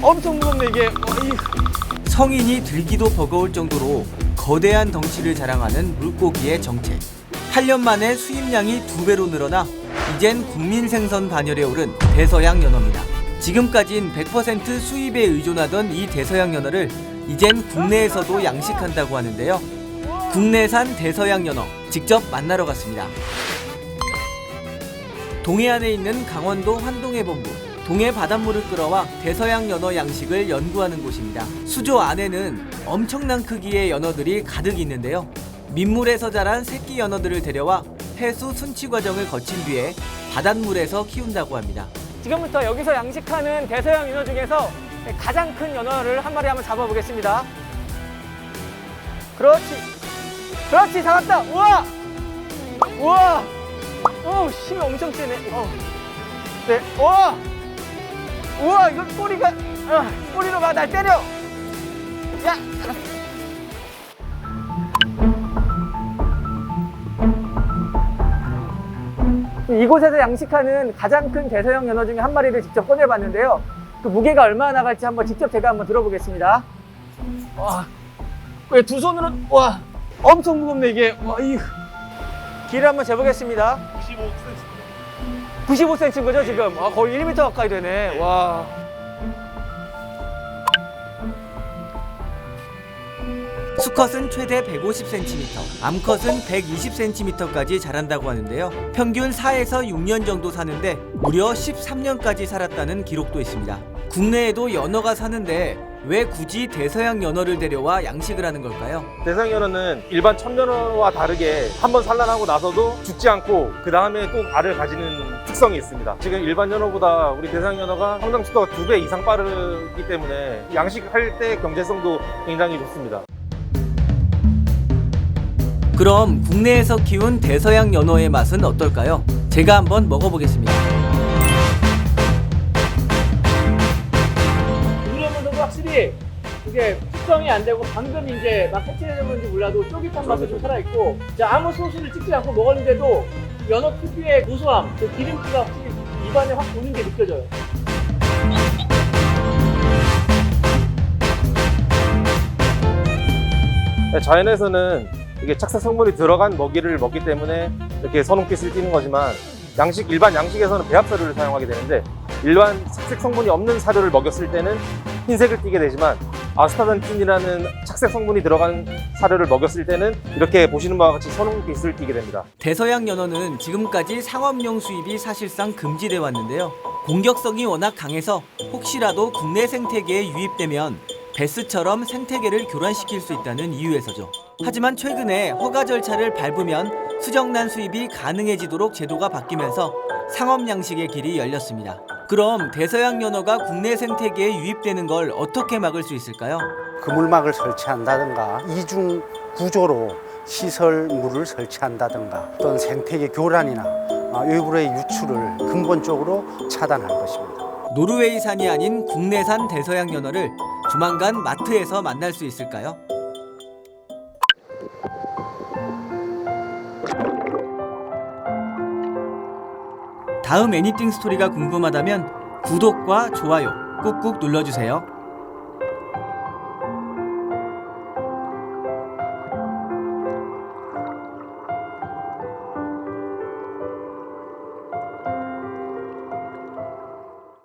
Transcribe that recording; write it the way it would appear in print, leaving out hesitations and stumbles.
엄청 무겁네 이게. 성인이 들기도 버거울 정도로 거대한 덩치를 자랑하는 물고기의 정체. 8년 만에 수입량이 2배로 늘어나 이젠 국민 생선 반열에 오른 대서양 연어입니다. 지금까진 100% 수입에 의존하던 이 대서양 연어를 이젠 국내에서도 양식한다고 하는데요. 국내산 대서양 연어 직접 만나러 갔습니다. 동해안에 있는 강원도 환동해본부. 동해 바닷물을 끌어와 대서양 연어 양식을 연구하는 곳입니다. 수조 안에는 엄청난 크기의 연어들이 가득 있는데요. 민물에서 자란 새끼 연어들을 데려와 해수 순치 과정을 거친 뒤에 바닷물에서 키운다고 합니다. 지금부터 여기서 양식하는 대서양 연어 중에서 가장 큰 연어를 한 마리 한번 잡아보겠습니다. 그렇지. 그렇지, 잡았다. 우와! 우와! 힘이 엄청 세네. 네, 우와! 우와, 이거 꼬리가, 꼬리로 막 날 때려! 야! 이곳에서 양식하는 가장 큰 대서양 연어 중에 한 마리를 직접 꺼내봤는데요. 그 무게가 얼마나 나갈지 한번 직접 제가 한번 들어보겠습니다. 와, 왜 두 손으로, 와, 엄청 무겁네 이게. 와, 길을 한번 재보겠습니다. 95cm인 거죠 지금? 거의 1m 가까이 되네. 와. 수컷은 최대 150cm, 암컷은 120cm까지 자란다고 하는데요. 평균 4에서 6년 정도 사는데 무려 13년까지 살았다는 기록도 있습니다. 국내에도 연어가 사는데 왜 굳이 대서양 연어를 데려와 양식을 하는 걸까요? 대서양 연어는 일반 천연어와 다르게 한번 산란하고 나서도 죽지 않고 그 다음에 또 알을 가지는 특성이 있습니다. 지금 일반 연어보다 우리 대서양 연어가 성장 속도가 2배 이상 빠르기 때문에 양식할 때 경제성도 굉장히 좋습니다. 그럼 국내에서 키운 대서양 연어의 맛은 어떨까요? 제가 한번 먹어보겠습니다. 부드러우면서도 확실히 그게 숙성이 안 되고 방금 이제 막 해체되는지 몰라도 쫄깃한 맛이 좀 살아있고, 아무 소스를 찍지 않고 먹었는데도 연어 특유의 고소함, 그 기름기가 확실히 입안에 확 도는 게 느껴져요. 자연에서는 이게 착색 성분이 들어간 먹이를 먹기 때문에 이렇게 선홍빛을 띠는 거지만 일반 양식에서는 배합 사료를 사용하게 되는데 일반 착색 성분이 없는 사료를 먹였을 때는 흰색을 띠게 되지만 아스타잔틴이라는 착색 성분이 들어간 사료를 먹였을 때는 이렇게 보시는 바와 같이 선홍빛을 띠게 됩니다. 대서양 연어는 지금까지 상업용 수입이 사실상 금지돼 왔는데요. 공격성이 워낙 강해서 혹시라도 국내 생태계에 유입되면 베스처럼 생태계를 교란시킬 수 있다는 이유에서죠. 하지만 최근에 허가 절차를 밟으면 수정란 수입이 가능해지도록 제도가 바뀌면서 상업 양식의 길이 열렸습니다. 그럼 대서양 연어가 국내 생태계에 유입되는 걸 어떻게 막을 수 있을까요? 그물막을 설치한다든가 이중 구조로 시설물을 설치한다든가 어떤 생태계 교란이나 외부의 유출을 근본적으로 차단할 것입니다. 노르웨이산이 아닌 국내산 대서양 연어를 조만간 마트에서 만날 수 있을까요? 다음 애니띵 스토리가 궁금하다면 구독과 좋아요 꾹꾹 눌러주세요.